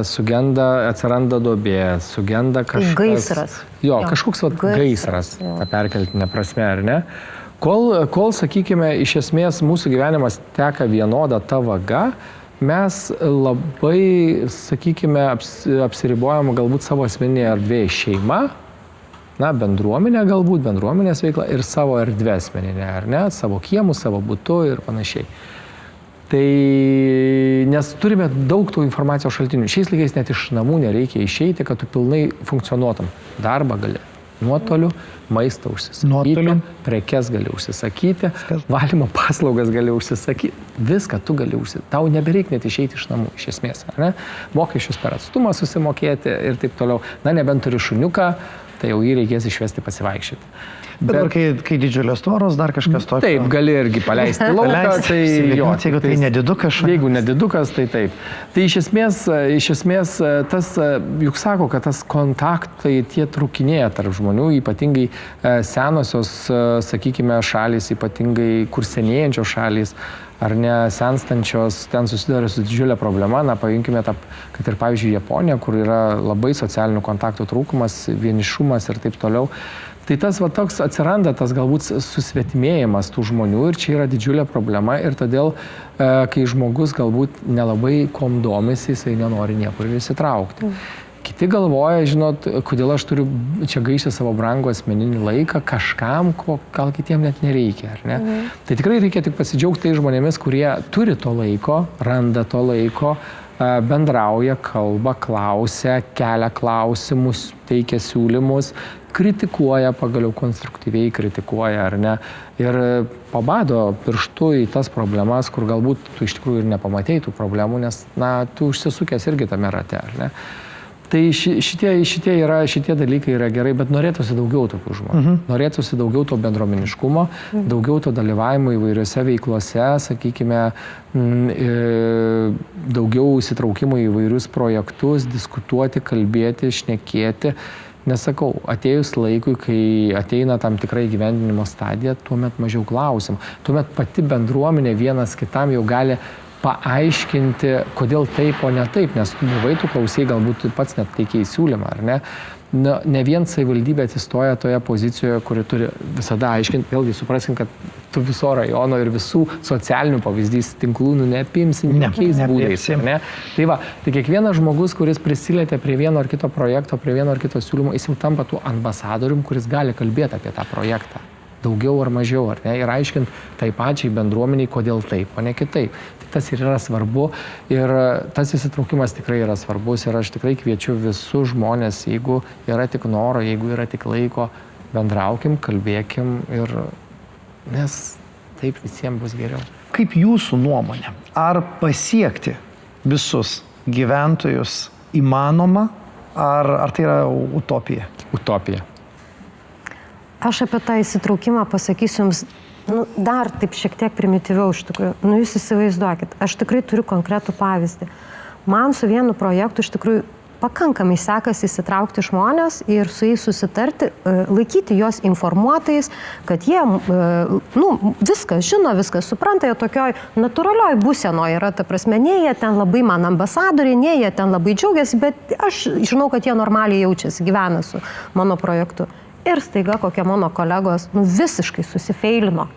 S2: Sugenda, atsiranda duobė, sugenda kažkas.
S1: Gaisras.
S2: Jo, kažkoks gaisras, ta perkeltinė prasme, ar ne? Kol, sakykime, iš esmės mūsų gyvenimas teka vienoda ta vaga, mes labai, sakykime, apsiribojam galbūt savo asmeninėje erdvėje šeima, bendruomenė galbūt, bendruomenės veikla ir savo erdvė asmeninė, ar ne? Savo kiemų, savo butų ir panašiai. Tai nes turime daug tų informacijos šaltinių. Šiais laikais net iš namų nereikia išeiti, kad tu pilnai funkcionuotum. Darbą gali nuotoliu, maistą užsisakyti, prekes gali užsisakyti, valymo paslaugas gali užsisakyti, viską tu gali užsisakyti. Tau nebereik net išeiti iš namų, iš esmės, ar ne? Mokesčius per atstumą susimokėti ir taip toliau. Na, nebent turi šuniuką, tai jau jį reikės išvesti pasivaikščioti.
S3: Bet dabar, kai didžiulės tvoros, dar kažkas tokio.
S2: Taip, gali irgi paleisti lauką, tai jo.
S3: Jeigu tai nedidukas.
S2: Jeigu nedidukas, tai taip. Tai iš esmės tas, juk sako, kad tas kontaktai tie trūkinėja tarp žmonių, ypatingai senosios, sakykime, šalys, ypatingai kur senėjančios šalys, ar ne senstančios, ten susiduria su didžiulė problema. Na, paimkime tą, kad ir pavyzdžiui Japonija, kur yra labai socialinių kontaktų trūkumas, vienišumas ir taip toliau. Tai tas va toks atsiranda, tas galbūt susvetimėjimas tų žmonių ir čia yra didžiulė problema ir todėl, kai žmogus galbūt nelabai kom domisi, jisai nenori niekur įsitraukti. Kiti galvoja, žinot, kodėl aš turiu čia gaišti savo brangų asmeninį laiką kažkam, ko gal kitiem net nereikia, ar ne? Tai tikrai reikia tik pasidžiaugti tai žmonėmis, kurie turi to laiko, randa to laiko, bendrauja, kalba, klausia, kelia klausimus, teikia siūlymus, kritikuoja, pagaliau konstruktyviai kritikuoja, ar ne, ir pabado pirštu į tas problemas, kur galbūt tu iš tikrųjų ir nepamatei tų problemų, nes, na, tu užsisukęs irgi tame rate, ar ne. Tai šitie dalykai yra gerai, bet norėtųsi daugiau tokių žmonių. Norėtųsi daugiau to bendruomeniškumo, daugiau to dalyvavimo įvairiose veiklose, sakykime, daugiau įsitraukimo į įvairius projektus, diskutuoti, kalbėti, šnekėti. Nesakau, atėjus laikui, kai ateina tam tikrai gyvendinimo stadija, tuomet mažiau klausim. Tuomet pati bendruomenė vienas kitam jau gali paaiškinti, kodėl taip, o ne taip, nes tu buvai, tu klausai, galbūt pats net teikiai siūlymą, ar ne? Ne vien savivaldybė atsistoja toje pozicijoje, kuri turi visada aiškinti, vėlgi suprasim, kad tu viso rajono ir visų socialinių pavyzdys tinklų neapimsi jokiais būdais. Ne? Tai va, tai kiekvienas žmogus, kuris prisilietė prie vieno ar kito projekto, prie vieno ar kito siūlymo, jis jau tampa tų ambasadorium, kuris gali kalbėti apie tą projektą. Daugiau ar mažiau, ar ne? Ir aiškinti tai pačiai bendruomeniai, kodėl taip, o ne kitaip. Tai tas ir yra svarbu ir tas įsitraukimas tikrai yra svarbus ir aš tikrai kviečiu visus žmonės, jeigu yra tik noro, jeigu yra tik laiko, bendraukim, kalbėkim ir nes taip visiems bus geriau.
S3: Kaip jūsų nuomonė, ar pasiekti visus gyventojus įmanoma, ar tai yra utopija?
S2: Utopija.
S1: Aš apie tą įsitraukimą pasakysiu jums, dar taip šiek tiek primityviau iš tikrųjų. Jūs įsivaizduokit, aš tikrai turiu konkretų pavyzdį. Man su vienu projektu iš tikrųjų pakankamai sekasi įsitraukti žmonės ir su jais susitarti, laikyti juos informuotais, kad jie viską žino, viską supranta, jie tokioj natūralioj būsenoje yra, ta prasme, nei jie ten labai man ambasadoriai, nei jie ten labai džiaugiasi, bet aš žinau, kad jie normaliai jaučiasi, gyvena su mano projektu. Ir staiga kokie mano kolegos visiškai susifeilino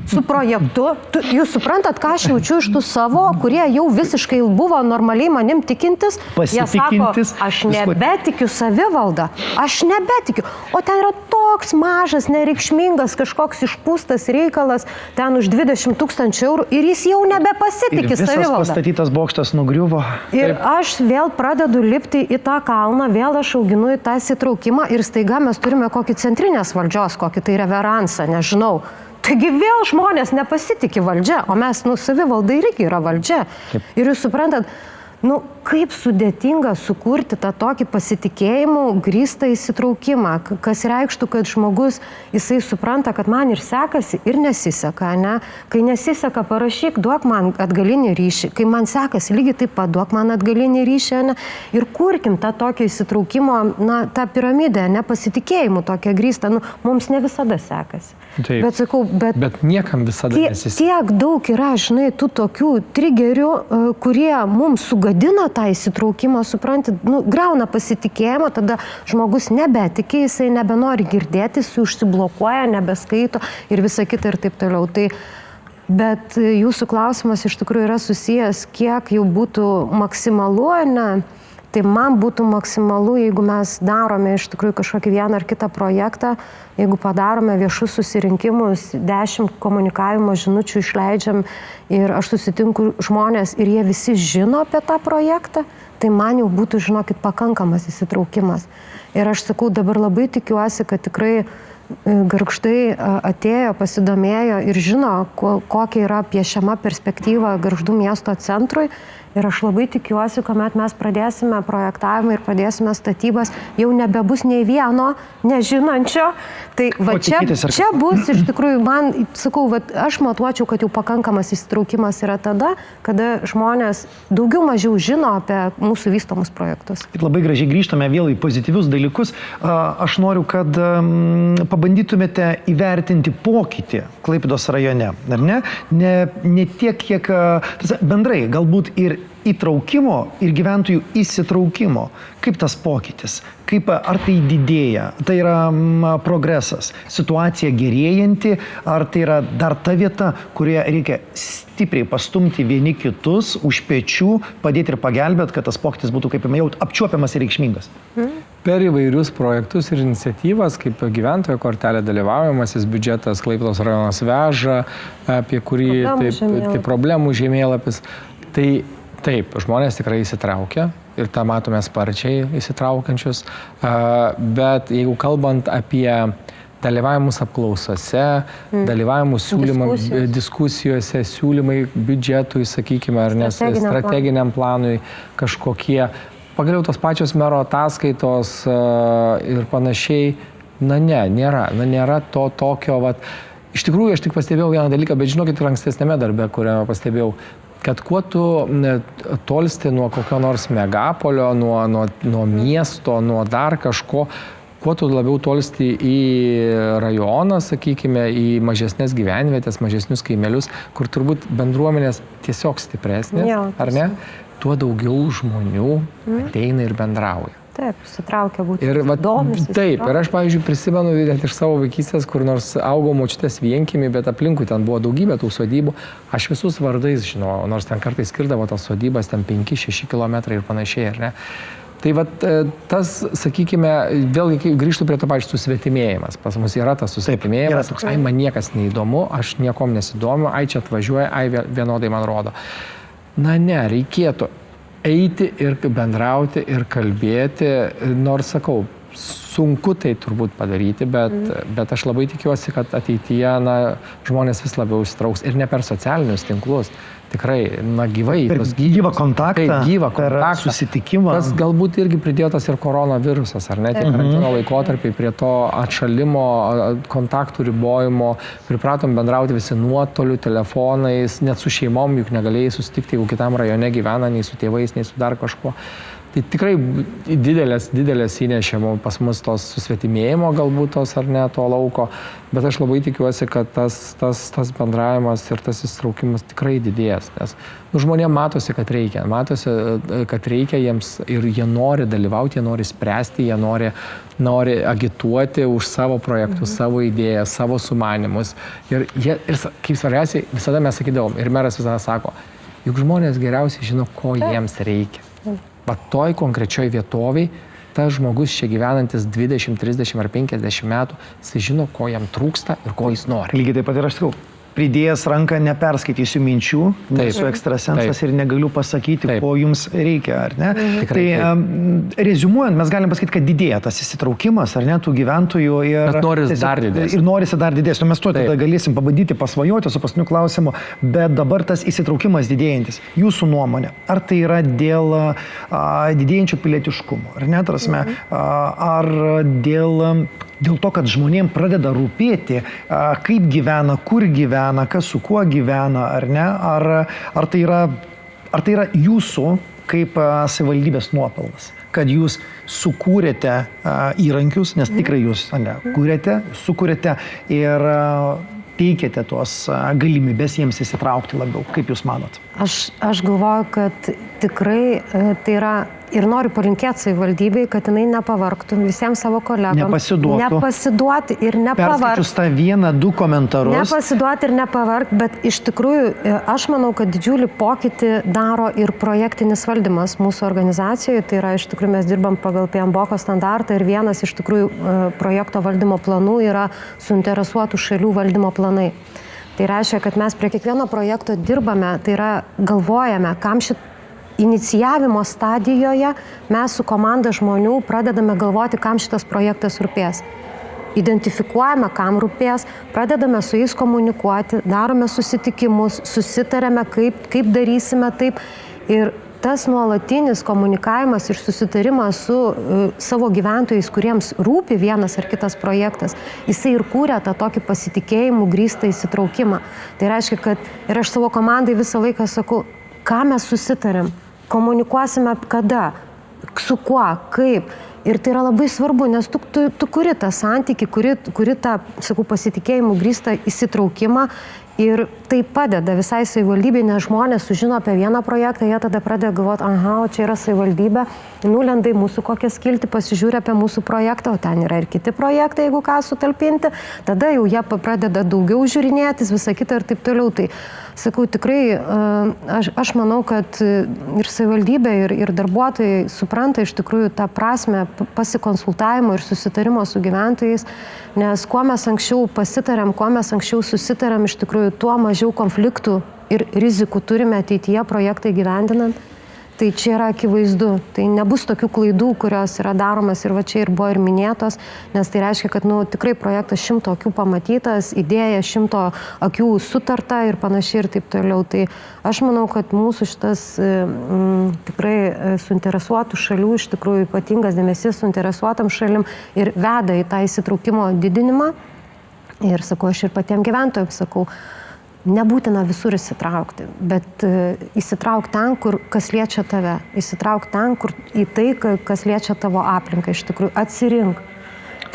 S1: su projektu. Jūs suprantat, ką aš jaučiu iš tų savo, kurie jau visiškai buvo normaliai manim tikintis. Jie sako, aš nebetikiu savivaldą, aš nebetikiu. O ten yra toks mažas, nereikšmingas, kažkoks išpūstas reikalas, ten už 20 000 eurų ir jis jau nebepasitikė savivaldą.
S3: Ir visas pastatytas bokštas nugriuvo.
S1: Ir aš vėl pradedu lipti į tą kalną, vėl aš auginu į tą įsitraukimą ir staiga mes turime kokį centrinės valdžios, kokį tai reveransą, nežinau. Taigi vėl žmonės nepasitikė valdžia, o mes, savivalda irgi yra valdžia. Ir jūs suprantat, kaip sudėtinga sukurti tą tokį pasitikėjimų grįstą įsitraukimą, kas reikštų, kad žmogus, jisai supranta, kad man ir sekasi, ir nesiseka, ne? Kai nesiseka, parašyk, duok man atgalinį ryšį, kai man sekasi, lygiai taip pat duok man atgalinį ryšį, ne? Ir kurkim tą tokį įsitraukimo, tą piramidę, nepasitikėjimų tokią grįstą, mums ne visada sekasi.
S2: Taip.
S1: Bet sakau,
S2: bet niekam visada nesiseka.
S1: Tiek daug yra, žinai, tų tokių trigerių, kurie mums sugadina tą įsitraukimą, supranti, griauna pasitikėjimą, tada žmogus nebetikė, jisai nebenori girdėti, jisai užsiblokuoja, nebeskaito ir visa kita ir taip toliau. Bet jūsų klausimas iš tikrųjų yra susijęs, kiek jau būtų maksimalu, ne? Tai man būtų maksimalu, jeigu mes darome iš tikrųjų kažkokį vieną ar kitą projektą, jeigu padarome viešus susirinkimus, 10 komunikavimo žinučių išleidžiam ir aš susitinku žmonės ir jie visi žino apie tą projektą, tai man jau būtų, žinokit, pakankamas įsitraukimas. Ir aš sakau, dabar labai tikiuosi, kad tikrai Gargždai atėjo, pasidomėjo ir žino, kokia yra piešiama perspektyva Gargždų miesto centrui. Ir aš labai tikiuosi, kuomet mes pradėsime projektavimą ir pradėsime statybas, jau nebebus nei vieno nežinančio. Tai va čia bus iš tikrųjų, man, sakau, va, aš matuočiau, kad jau pakankamas įsitraukimas yra tada, kada žmonės daugiau mažiau žino apie mūsų vystomus projektus.
S3: Ir labai gražiai grįžtame vėl į pozityvius dalykus. Aš noriu, kad pabandytumėte įvertinti pokytį Klaipėdos rajone, ar ne? Ne tiek, kiek bendrai, galbūt ir įtraukimo ir gyventojų įsitraukimo. Kaip tas pokytis? Ar tai didėja? Tai yra progresas? Situacija gerėjanti? Ar tai yra dar ta vieta, kurioje reikia stipriai pastumti vieni kitus už pečių, padėti ir pagelbėti, kad tas pokytis būtų, kaip jau apčiuopiamas ir reikšmingas?
S2: Per įvairius projektus ir iniciatyvas, kaip gyventojo kortelė dalyvaujamasis biudžetas, Klaipėdos rajonas veža, apie kurį problemų žemėlapis. Tai taip, žmonės tikrai įsitraukia ir tą matome sparčiai įsitraukiančius, bet jeigu kalbant apie dalyvavimus apklausose, dalyvavimus diskusijose, siūlymai biudžetui, sakykime, ar nes strateginiam planui kažkokie, pagaliau tos pačios mero ataskaitos ir panašiai, nėra to tokio, iš tikrųjų aš tik pastebėjau vieną dalyką, bet žinokit, ir ankstesnėme darbe, kuriame pastebėjau, kad kuo tu tolsti nuo kokio nors megapolio, nuo miesto, nuo dar kažko, kuo tu labiau tolsti į rajoną, sakykime, į mažesnės gyvenvietės, mažesnius kaimelius, kur turbūt bendruomenės tiesiog stipresnės, ar ne, tuo daugiau žmonių ateina ir bendrauja.
S1: Taip, sutraukia būti
S2: įdomus. Taip, ir aš, pavyzdžiui, prisimenu iš savo vaikystės, kur nors augau močiutės vienkiemį, bet aplinkui ten buvo daugybė tų sodybų. Aš visus vardais žinau, nors ten kartais skirdavo tas sodybas, ten 5-6 kilometrai ir panašiai, ar ne? Tai tas, sakykime, vėlgi grįžtų prie to pačiu susvetimėjimas. Pas mus yra tas susvetimėjimas, man niekas neįdomu, aš niekom nesidomiu, čia atvažiuoja, vienodai man rodo. Reikėtų eiti ir bendrauti ir kalbėti, nors sakau, sunku tai turbūt padaryti, bet aš labai tikiuosi, kad ateityje žmonės vis labiau įsitrauks ir ne per socialinius tinklus, tikrai, gyvai.
S3: Per gyvą kontaktą, per susitikimą.
S2: Tas galbūt irgi pridėtas ir koronavirusas, ar ne, tiek karantino laikotarpiai prie to atšalimo, kontaktų ribojimo, pripratom bendrauti visi nuotoliu, telefonais, net su šeimom, juk negalėjai susitikti, jeigu kitam rajone gyvena, nei su tėvais, nei su dar kažkuo. Tai tikrai didelės įnešė pas mus tos susvetimėjimo galbūt tos ar ne to lauko, bet aš labai tikiuosi, kad tas bendravimas ir tas įsitraukimas tikrai didės, nes žmonėms matosi, kad reikia jiems ir jie nori dalyvauti, jie nori spręsti, jie nori agituoti už savo projektus, savo idėjas, savo sumanymus. Ir kaip svarbiausiai, visada mes sakydavom, ir meras visada sako, juk žmonės geriausiai žino, ko jiems reikia. Toj konkrečioj vietoviai, tas žmogus čia gyvenantis 20, 30 ar 50 metų, jis žino, ko jam trūksta ir ko jis nori.
S3: Lygiai taip pat ir aš sakau, pridėjęs ranką neperskaitysiu minčių, nesu ekstrasensas ir negaliu pasakyti, ko jums reikia, ar ne? Tai reziumuojant, mes galim pasakyti, kad didėja tas įsitraukimas, ar ne, tų gyventojų ir norisi dar didesnio. Mes tuo tada galėsim pabandyti pasvajoti su paskutiniu klausimu, bet dabar tas įsitraukimas didėjantis. Jūsų nuomonė, ar tai yra dėl didėjančio pilietiškumo, ar ne, tarasme, ar dėl to, kad žmonėms pradeda rūpėti, kaip gyvena, kur gyvena, kas su kuo gyvena, ar ne? Ar tai yra jūsų kaip savivaldybės nuopelnas, kad jūs sukūrėte įrankius, nes tikrai jūs sukūrėte ir teikiate tuos galimybės jiems įsitraukti labiau. Kaip jūs manot?
S1: Aš galvoju, kad tikrai tai yra ir noriu palinkėti savivaldybei, kad jinai nepavargtų visiems savo kolegams. Nepasiduoti ir nepavargti.
S3: Perskaičius tą 1-2 komentarus.
S1: Nepasiduoti ir nepavargti, bet iš tikrųjų aš manau, kad didžiulį pokytį daro ir projektinis valdymas mūsų organizacijoje. Tai yra, iš tikrųjų, mes dirbam pagal PMBOK standartą ir vienas iš tikrųjų projekto valdymo planų yra suinteresuotų šalių valdymo planai. Tai reiškia, kad mes prie kiekvieno projekto dirbame, tai yra galvojame, kam inicijavimo stadijoje mes su komanda žmonių pradedame galvoti, kam šitas projektas rūpės. Identifikuojame, kam rūpės, pradedame su jais komunikuoti, darome susitikimus, susitarėme, kaip darysime taip. Ir tas nuolatinis komunikavimas ir susitarimas su savo gyventojais, kuriems rūpi vienas ar kitas projektas, jisai ir kūrė tą tokį pasitikėjimų grįstą įsitraukimą. Tai reiškia, kad ir aš savo komandai visą laiką sakau, ką mes susitarėm, komunikuosime kada, su kuo, kaip. Ir tai yra labai svarbu, nes tu kuri tą santykį, kuri tą, sakau, pasitikėjimų grįstą įsitraukimą ir tai padeda visai savivaldybei, nes žmonės sužino apie vieną projektą, jie tada pradeda galvoti, aha, o čia yra savivaldybė, nulenda į mūsų kokią skiltį, pasižiūri apie mūsų projektą, o ten yra ir kiti projektai, jeigu ką sutalpinti, tada jau jie pradeda daugiau žiūrinėtis, visą kitą ir taip toliau. Tai sakau, tikrai aš manau, kad ir savivaldybė, ir darbuotojai supranta iš tikrųjų tą prasme pasikonsultavimo ir susitarimo su gyventojais, nes kuo mes anksčiau pasitarėm, kuo mes anksčiau susitarėm, iš tikrųjų tuo mažiau konfliktų ir rizikų turime ateityje projektai gyvendinant. Tai čia yra akivaizdu. Tai nebus tokių klaidų, kurios yra daromas ir va čia ir buvo ir minėtos, nes tai reiškia, kad tikrai projektas 100 akių pamatytas, idėja 100 akių sutarta ir panašiai ir taip toliau. Tai aš manau, kad mūsų šitas tikrai suinteresuotų šalių, iš tikrųjų ypatingas dėmesys suinteresuotam šalim ir veda į tą įsitraukimo didinimą. Ir sakau, aš ir patiems gyventojams sakau, nebūtina visur įsitraukti, bet įsitrauk ten, kur kas liečia tave. Įsitrauk ten, kur į tai, kas liečia tavo aplinką. Iš tikrųjų, atsirink.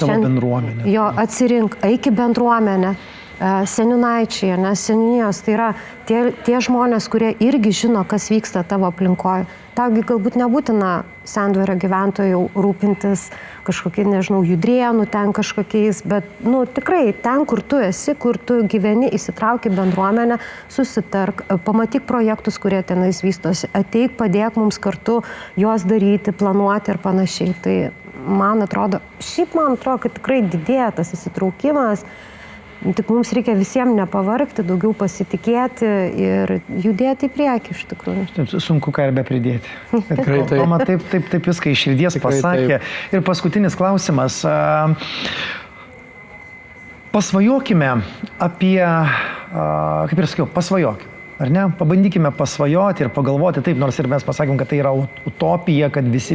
S3: Tavo bendruomenė.
S1: Jo, atsirink, eik į bendruomenę. Seniūnaičiai, nes seniūnijos tai yra tie žmonės, kurie irgi žino, kas vyksta tavo aplinkoje. Taugi galbūt nebūtina Sendvario gyventojų rūpintis kažkokie, nežinau, Judrėnų ten kažkokiais, bet, tikrai ten, kur tu esi, kur tu gyveni, įsitrauki bendruomenę, susitark, pamatyk projektus, kurie tenais vystosi, ateik, padėk mums kartu juos daryti, planuoti ir panašiai. Tai man atrodo, kad tikrai didėja tas įsitraukimas. Tik mums reikia visiems nepavargti, daugiau pasitikėti ir judėti į priekį iš tikrųjų.
S3: Sunku ką ir be pridėti. Toma taip viską iš širdies pasakė. Ir paskutinis klausimas. Pasvajokime apie, kaip ir sakiau, pasvajokime. Ar ne? Pabandykime pasvajoti ir pagalvoti taip, nors ir mes pasakėm, kad tai yra utopija, kad visi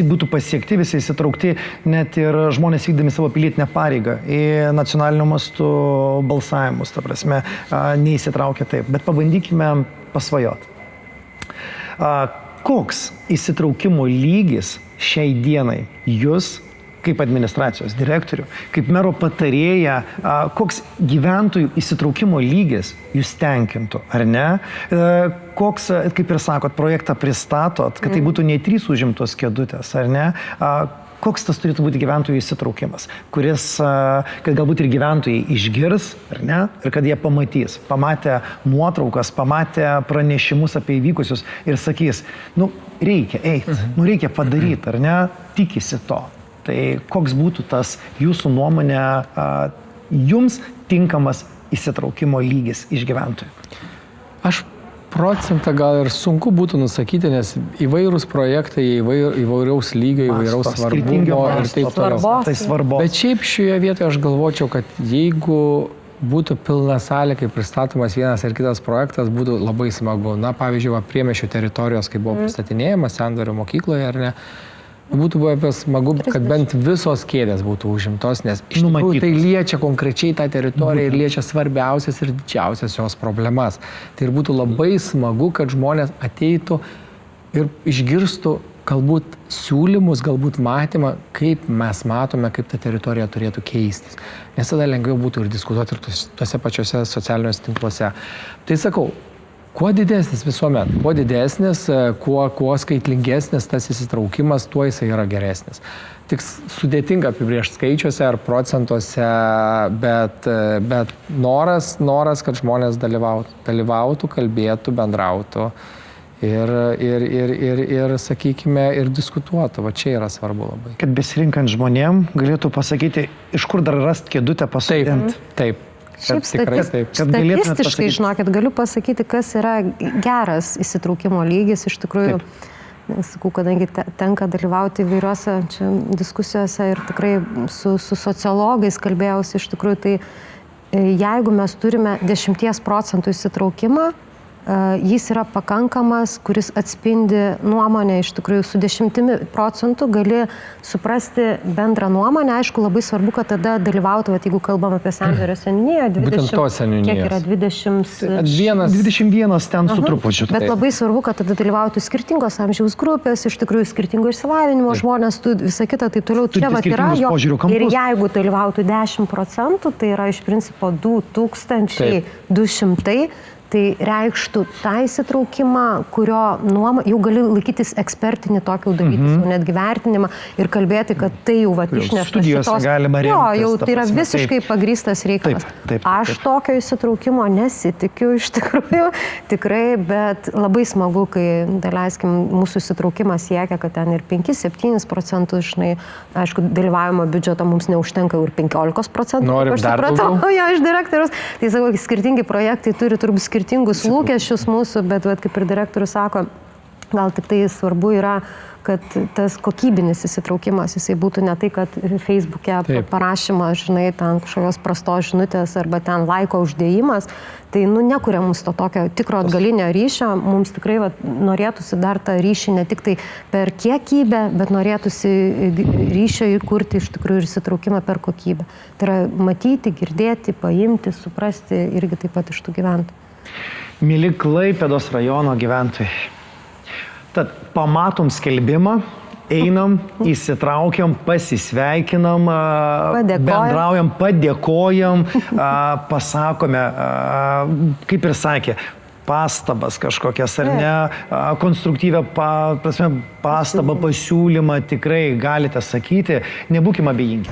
S3: būtų pasiekti, visi įsitraukti, net ir žmonės vykdami savo pilietinę pareigą į nacionaliniu mastu balsavimus, ta prasme, neįsitraukia taip. Bet pabandykime pasvajoti. Koks įsitraukimo lygis šiai dienai jūs, kaip administracijos direktorių, kaip mero patarėja, koks gyventojų įsitraukimo lygis jūs tenkintų, ar ne? Koks, kaip ir sakot, projektą pristatot, kad tai būtų ne 3 užimtos kėdutės, ar ne? Koks tas turėtų būti gyventojų įsitraukimas, kuris, kad galbūt ir gyventojai išgirs, ar ne? Ir kad jie pamatę nuotraukas, pamatę pranešimus apie įvykusius ir sakys, reikia eiti, reikia padaryti, ar ne? Tikisi to. Tai koks būtų tas jūsų nuomonė jums tinkamas įsitraukimo lygis iš gyventojų?
S2: Aš procentą gal ir sunku būtų nusakyti, nes įvairūs projektai, įvairiaus lygio, įvairaus svarbumo ir taip toliau.
S3: Tai svarbu.
S2: Bet šiaip šioje vietoje aš galvočiau, kad jeigu būtų pilna salė, kai pristatomas vienas ar kitas projektas, būtų labai smagu. Pavyzdžiui, Priemiesčio teritorijos, kai buvo pristatinėjamas Sendvario mokykloje, ar ne? Būtų buvę smagu, kad bent visos kėdės būtų užimtos, nes iš tikrųjų tai liečia konkrečiai tą teritoriją ir liečia svarbiausias ir didžiausias jos problemas. Tai ir būtų labai smagu, kad žmonės ateitų ir išgirstų galbūt siūlymus, galbūt matymą, kaip mes matome, kaip ta teritorija turėtų keistis. Nes tada lengviau būtų ir diskutuoti ir tuose pačiuose socialiniuose tinkluose. Tai sakau, kuo didesnis visuomet, kuo didesnis, kuo skaitlingesnis tas įsitraukimas, tuo jisai yra geresnis. Tik sudėtinga apibrėžti skaičiuose ar procentuose, bet noras, kad žmonės dalyvautų, kalbėtų, bendrautų ir sakykime, ir diskutuotų. Va čia yra svarbu labai.
S3: Kad besirinkant žmonėm galėtų pasakyti, iš kur dar rasti kėdutę pasodinti.
S2: Taip.
S1: Šiaip
S2: tikrai taip.
S3: Kad galėtumėt
S1: statistiškai,
S3: pasakyti.
S1: žinokit, galiu pasakyti, kas yra geras įsitraukimo lygis. Iš tikrųjų, sakau, kadangi tenka dalyvauti įvairiuose čia diskusijose ir tikrai su sociologais kalbėjausi, iš tikrųjų, tai jeigu mes turime 10% įsitraukimą, jis yra pakankamas, kuris atspindi nuomonę, iš tikrųjų su 10% gali suprasti bendrą nuomonę, aišku, labai svarbu, kad tada dalyvautų, jeigu kalbam apie Sendverio seniūniją, 20, kiek yra
S3: 21 ten su trupučiu.
S1: Bet labai svarbu, kad tada dalyvautų skirtingos amžiaus grupės, iš tikrųjų skirtingo išsilavinimo žmonės, visą kitą, taip toliau, čia vat yra jo. Ir jeigu dalyvautų 10%, tai yra iš principo 2200, tai reikštų tą įsitraukimą, kurio jau gali laikytis ekspertinį tokį daryti, netgi vertinimą ir kalbėti, kad tai jau išnešta
S3: studijose galima remtis.
S1: Jo, tai yra visiškai pagrįstas reikalas. Aš tokio įsitraukimo nesitikiu iš tikrųjų, tikrai, bet labai smagu, kai, daleiskim, mūsų įsitraukimas siekia, kad ten ir 5-7%, žinai, aišku, dalyvavimo biudžeto mums neužtenka ir 15%.
S2: Norim dar daugiau?
S1: Jo, iš direktorius. Tai sakau, skirtingi projektai turi turbūt skirtingus lūkesčius mūsų, bet kaip ir direktorius sako, gal tik tai svarbu yra, kad tas kokybinis įsitraukimas, jisai būtų ne tai, kad Facebook'e parašymas, žinai, ten kažkokios prastos žinutės arba ten laiko uždėjimas, tai nekuria mums to tokio tikro atgalinio ryšio, mums tikrai norėtųsi dar tą ryšį ne tik tai per kiekybę, bet norėtųsi ryšio įkurti iš tikrųjų ir įsitraukimą per kokybę. Tai yra matyti, girdėti, paimti, suprasti irgi taip pat iš tų gyventojų.
S3: Mili Klaipėdos rajono gyventojai. Tad pamatom skelbimą, einam, įsitraukiam, pasisveikinam, bendraujam, padėkojam, pasakome, kaip ir sakė, pastabas kažkokias ar ne, konstruktyvę pastabą, pasiūlymą tikrai galite sakyti, nebūkime abejingi.